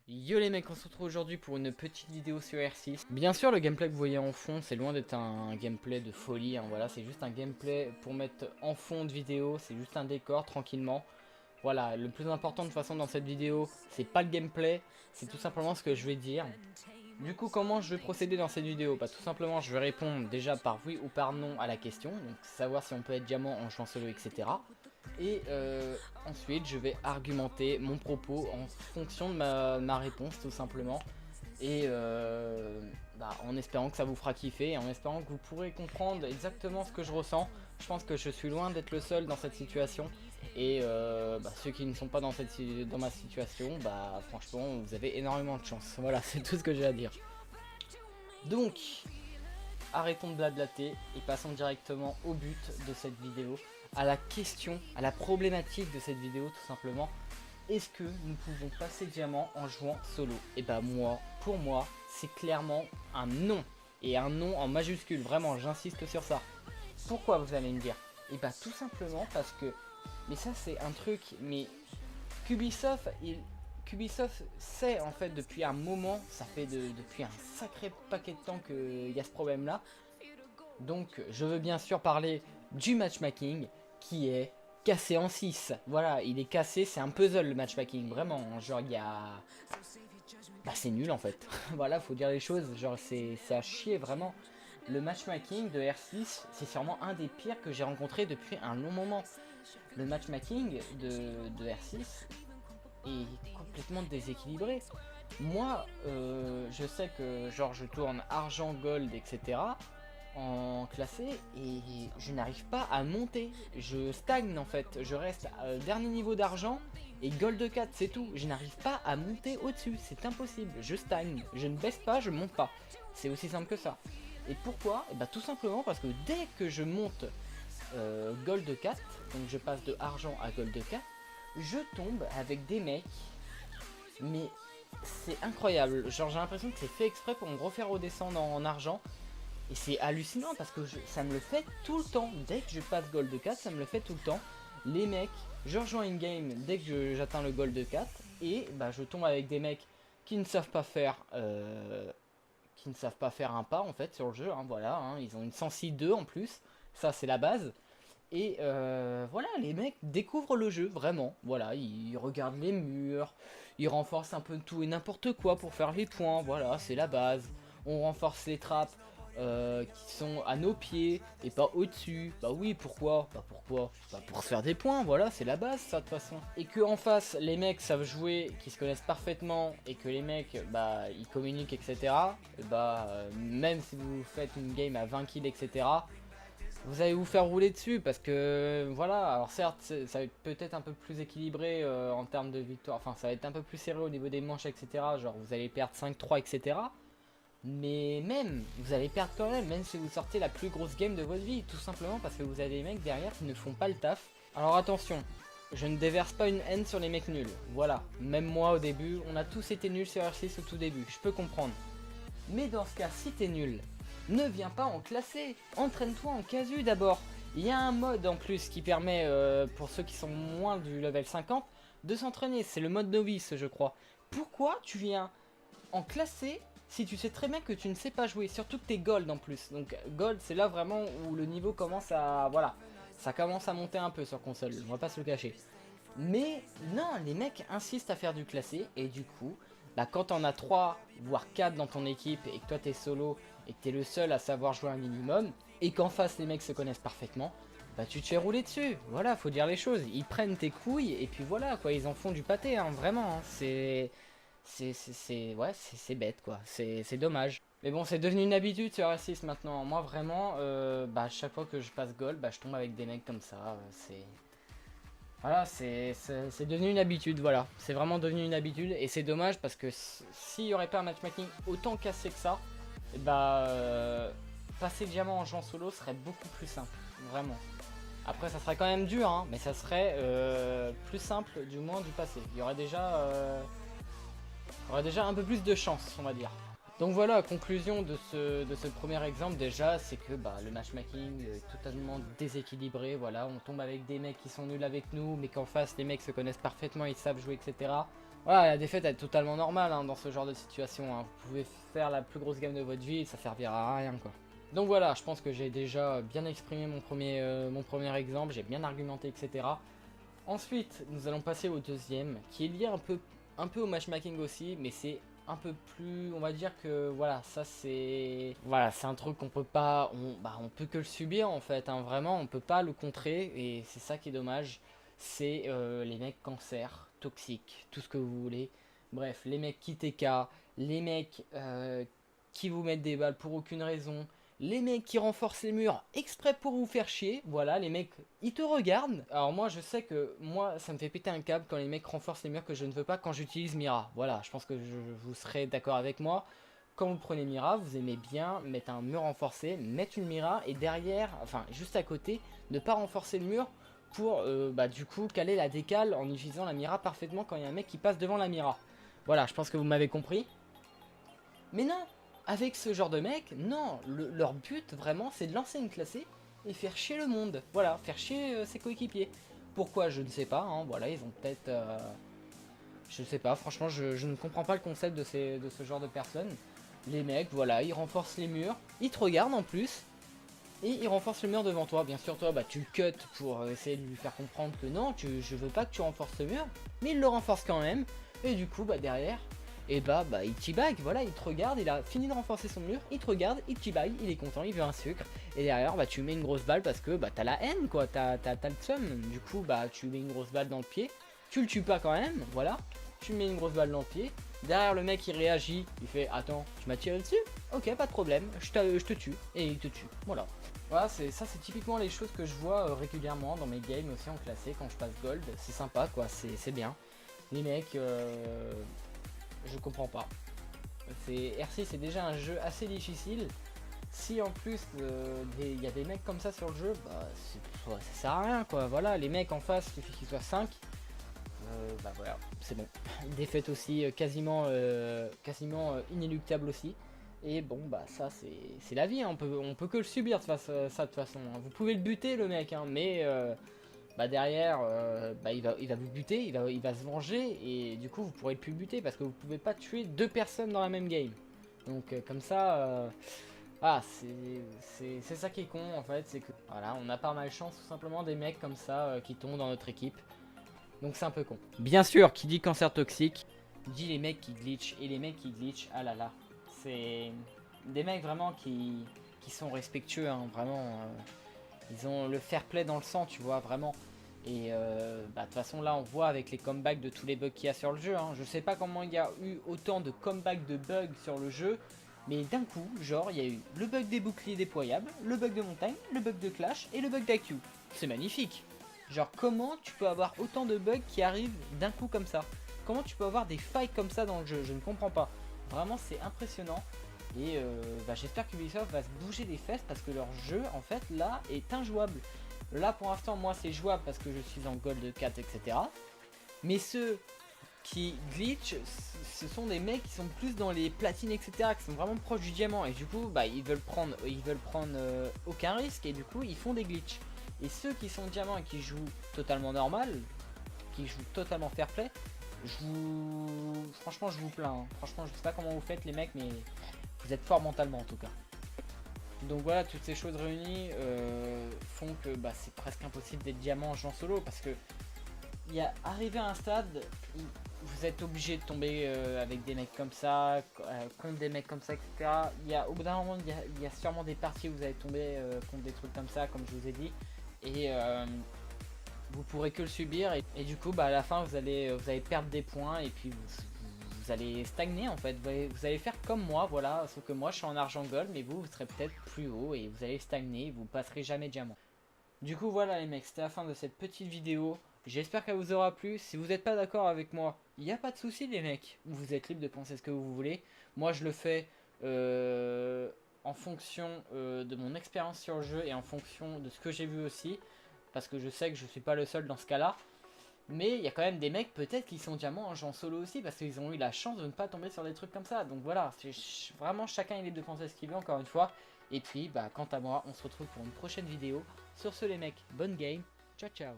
Yo les mecs, on se retrouve aujourd'hui pour une petite vidéo sur R6. Bien sûr, le gameplay que vous voyez en fond, c'est loin d'être un gameplay de folie, hein, voilà, c'est juste un gameplay pour mettre en fond de vidéo, c'est juste un décor tranquillement. Voilà, le plus important de toute façon dans cette vidéo, c'est pas le gameplay, c'est tout simplement ce que je vais dire. Du coup, comment je vais procéder dans cette vidéo? Bah tout simplement, je vais répondre déjà par oui ou par non à la question, donc savoir si on peut être diamant en jouant solo, etc. Et ensuite, je vais argumenter mon propos en fonction de ma réponse, tout simplement. Et en espérant que ça vous fera kiffer, et en espérant que vous pourrez comprendre exactement ce que je ressens. Je pense que je suis loin d'être le seul dans cette situation. Et ceux qui ne sont pas dans ma situation, bah franchement, vous avez énormément de chance. Voilà, c'est tout ce que j'ai à dire. Donc, arrêtons de blablater et passons directement au but de cette vidéo, à la question, à la problématique de cette vidéo tout simplement. Est-ce que nous pouvons passer diamant en jouant solo? Et bah pour moi, c'est clairement un non. Et un non en majuscule, vraiment, j'insiste sur ça. Pourquoi vous allez me dire? Et bah tout simplement parce que, mais ça c'est un truc, mais Ubisoft sait en fait depuis un moment, ça fait depuis un sacré paquet de temps qu'il y a ce problème là. Donc je veux bien sûr parler du matchmaking qui est cassé en 6. Voilà, il est cassé, c'est un puzzle le matchmaking, vraiment. Genre il y a... Bah c'est nul en fait. Voilà, faut dire les choses, genre c'est à chier vraiment. Le matchmaking de R6, c'est sûrement un des pires que j'ai rencontré depuis un long moment. Le matchmaking de R6 est complètement déséquilibré. Moi, je sais que genre je tourne argent, gold, etc. en classé et je n'arrive pas à monter. Je stagne en fait. Je reste dernier niveau d'argent et gold 4, c'est tout. Je n'arrive pas à monter au-dessus. C'est impossible. Je stagne. Je ne baisse pas, je monte pas. C'est aussi simple que ça. Et pourquoi? Et bah tout simplement parce que dès que je monte gold 4, donc je passe de argent à gold 4, je tombe avec des mecs, mais c'est incroyable. Genre j'ai l'impression que c'est fait exprès pour me refaire redescendre en argent. Et c'est hallucinant parce que ça me le fait tout le temps. Dès que je passe gold 4, ça me le fait tout le temps. Les mecs, je rejoins une game dès que j'atteins le gold 4 et bah je tombe avec des mecs qui ne savent pas faire un pas en fait sur le jeu, hein, voilà, hein, ils ont une sensi 2 en plus, ça c'est la base. Et voilà, les mecs découvrent le jeu, vraiment. Voilà, ils regardent les murs, ils renforcent un peu tout et n'importe quoi pour faire les points. Voilà, c'est la base. On renforce les trappes qui sont à nos pieds et pas au-dessus. Bah oui, pourquoi? Bah pourquoi? Bah pour se faire des points, voilà, c'est la base ça de toute façon. Et que en face, les mecs savent jouer, qui se connaissent parfaitement et que les mecs, bah ils communiquent, etc. Et bah même si vous faites une game à 20 kills, etc. Vous allez vous faire rouler dessus parce que voilà, alors certes ça va être peut-être un peu plus équilibré en termes de victoire, enfin ça va être un peu plus serré au niveau des manches, etc. Genre vous allez perdre 5-3, etc. Mais même, vous allez perdre quand même si vous sortez la plus grosse game de votre vie, tout simplement parce que vous avez des mecs derrière qui ne font pas le taf. Alors attention, je ne déverse pas une haine sur les mecs nuls, voilà, même moi au début, on a tous été nuls sur R6 au tout début, je peux comprendre. Mais dans ce cas, si t'es nul, ne viens pas en classé. Entraîne-toi en casu d'abord. Il y a un mode en plus qui permet, pour ceux qui sont moins du level 50, de s'entraîner. C'est le mode novice, je crois. Pourquoi tu viens en classé si tu sais très bien que tu ne sais pas jouer? Surtout que t'es gold en plus. Donc gold, c'est là vraiment où le niveau commence à... Voilà. Ça commence à monter un peu sur console, on va pas se le cacher. Mais non, les mecs insistent à faire du classé et du coup, bah, quand on a 3 voire 4 dans ton équipe et que toi t'es solo et que t'es le seul à savoir jouer un minimum et qu'en face les mecs se connaissent parfaitement, bah tu te fais rouler dessus. Voilà, faut dire les choses. Ils prennent tes couilles et puis voilà quoi, ils en font du pâté, hein, vraiment. Hein. C'est bête quoi, c'est dommage. Mais bon, c'est devenu une habitude sur R6 maintenant. Moi vraiment, chaque fois que je passe gold, bah, je tombe avec des mecs comme ça. C'est voilà, c'est devenu une habitude, voilà. C'est vraiment devenu une habitude et c'est dommage parce que s'il n'y aurait pas un matchmaking autant cassé que ça, et passer diamant en jouant solo serait beaucoup plus simple, vraiment. Après, ça serait quand même dur, hein, mais ça serait plus simple du moins du passé. Il y aurait déjà un peu plus de chance, on va dire. Donc voilà, conclusion de ce premier exemple déjà, c'est que le matchmaking est totalement déséquilibré, voilà, on tombe avec des mecs qui sont nuls avec nous, mais qu'en face les mecs se connaissent parfaitement, ils savent jouer, etc. Voilà, la défaite elle est totalement normale hein, dans ce genre de situation. Hein. Vous pouvez faire la plus grosse game de votre vie, ça servira à rien quoi. Donc voilà, je pense que j'ai déjà bien exprimé mon premier exemple, j'ai bien argumenté, etc. Ensuite, nous allons passer au deuxième, qui est lié un peu au matchmaking aussi, mais c'est un peu plus, on va dire que voilà, ça c'est, voilà, c'est un truc qu'on peut pas, on peut que le subir en fait, hein, vraiment, on peut pas le contrer, et c'est ça qui est dommage. C'est les mecs cancer, toxiques, tout ce que vous voulez. Bref, les mecs qui TK, les mecs qui vous mettent des balles pour aucune raison, les mecs qui renforcent les murs exprès pour vous faire chier. Voilà, les mecs, ils te regardent. Alors moi, je sais que moi, ça me fait péter un câble quand les mecs renforcent les murs que je ne veux pas quand j'utilise Mira. Voilà, je pense que vous serez d'accord avec moi. Quand vous prenez Mira, vous aimez bien mettre un mur renforcé, mettre une Mira et derrière, enfin juste à côté, ne pas renforcer le mur pour du coup caler la décale en utilisant la Mira parfaitement quand il y a un mec qui passe devant la Mira. Voilà, je pense que vous m'avez compris. Mais non, avec ce genre de mec, non, leur but vraiment c'est de lancer une classée et faire chier le monde. Voilà, faire chier ses coéquipiers. Pourquoi je ne sais pas, hein, voilà, ils ont peut-être... je ne sais pas, franchement je ne comprends pas le concept de ce genre de personnes. Les mecs, voilà, ils renforcent les murs, ils te regardent en plus, et ils renforcent le mur devant toi. Bien sûr, toi, bah, tu le cut pour essayer de lui faire comprendre que non, je veux pas que tu renforces ce mur, mais il le renforce quand même, et du coup, bah, derrière, et il teabag, voilà, il te regarde, il a fini de renforcer son mur, il te regarde, il teabag, il est content, il veut un sucre, et derrière, bah, tu mets une grosse balle parce que bah, t'as la haine, quoi, t'as le seum, du coup, bah, tu mets une grosse balle dans le pied, tu le tues pas quand même, voilà, tu mets une grosse balle dans le pied, derrière le mec il réagit, il fait attends, tu m'as tiré dessus? Ok, pas de problème, je te tue, et il te tue, voilà. Voilà, c'est typiquement les choses que je vois régulièrement dans mes games aussi en classé quand je passe gold, c'est sympa quoi, c'est bien. Les mecs, je comprends pas. RC c'est déjà un jeu assez difficile. Si en plus il y a des mecs comme ça sur le jeu, bah ça sert à rien quoi. Voilà, les mecs en face, il suffit qu'ils soient 5. Bah voilà, c'est bon. Défaite aussi quasiment inéluctable aussi. Et bon bah ça c'est la vie, hein. On peut que le subir ça de toute façon. Hein. Vous pouvez le buter le mec, hein, mais bah derrière il va vous buter, il va se venger et du coup vous pourrez plus le buter parce que vous pouvez pas tuer deux personnes dans la même game. Donc comme ça c'est ça qui est con en fait, c'est que voilà, on a pas malchance tout simplement des mecs comme ça qui tombent dans notre équipe. Donc c'est un peu con. Bien sûr, qui dit cancer toxique, dit les mecs qui glitch. Et les mecs qui glitch, ah là là. C'est des mecs vraiment qui sont respectueux, hein, vraiment. Ils ont le fair play dans le sang, tu vois, vraiment. Et de toute façon, là, on voit avec les comebacks de tous les bugs qu'il y a sur le jeu. Hein. Je sais pas comment il y a eu autant de comebacks de bugs sur le jeu. Mais d'un coup, genre, il y a eu le bug des boucliers déployables, le bug de montagne, le bug de clash et le bug d'IQ. C'est magnifique. Genre, comment tu peux avoir autant de bugs qui arrivent d'un coup comme ça? Comment tu peux avoir des failles comme ça dans le jeu? Je ne comprends pas. Vraiment, c'est impressionnant. Et j'espère que Ubisoft va se bouger les fesses parce que leur jeu, en fait, là, est injouable. Là, pour l'instant, moi, c'est jouable parce que je suis en Gold 4, etc. Mais ceux qui glitch, ce sont des mecs qui sont plus dans les platines, etc., qui sont vraiment proches du diamant. Et du coup, bah, ils veulent prendre aucun risque et du coup, ils font des glitches. Et ceux qui sont diamants et qui jouent totalement normal, qui jouent totalement fair play, franchement, je vous plains. Hein. Franchement, je sais pas comment vous faites, les mecs, mais vous êtes fort mentalement en tout cas. Donc voilà, toutes ces choses réunies font que bah, c'est presque impossible d'être diamant en jouant solo parce que arrivé à un stade, vous êtes obligé de tomber avec des mecs comme ça, contre des mecs comme ça, etc. Au bout d'un moment, il y a sûrement des parties où vous allez tomber contre des trucs comme ça, comme je vous ai dit, et vous pourrez que le subir, et du coup, bah, à la fin, vous allez perdre des points, et puis vous allez stagner en fait. Vous allez faire comme moi, voilà, sauf que moi, je suis en argent gold, mais vous serez peut-être plus haut, et vous allez stagner, vous passerez jamais diamant. Du coup voilà les mecs, c'était la fin de cette petite vidéo. J'espère qu'elle vous aura plu. Si vous n'êtes pas d'accord avec moi, il n'y a pas de souci les mecs. Vous êtes libre de penser ce que vous voulez. Moi je le fais en fonction de mon expérience sur le jeu et en fonction de ce que j'ai vu aussi. Parce que je sais que je suis pas le seul dans ce cas-là. Mais il y a quand même des mecs peut-être qui sont diamants en jouant solo aussi parce qu'ils ont eu la chance de ne pas tomber sur des trucs comme ça. Donc voilà, vraiment chacun est libre de penser ce qu'il veut encore une fois. Et puis bah quant à moi, on se retrouve pour une prochaine vidéo. Sur ce les mecs, bonne game, ciao ciao.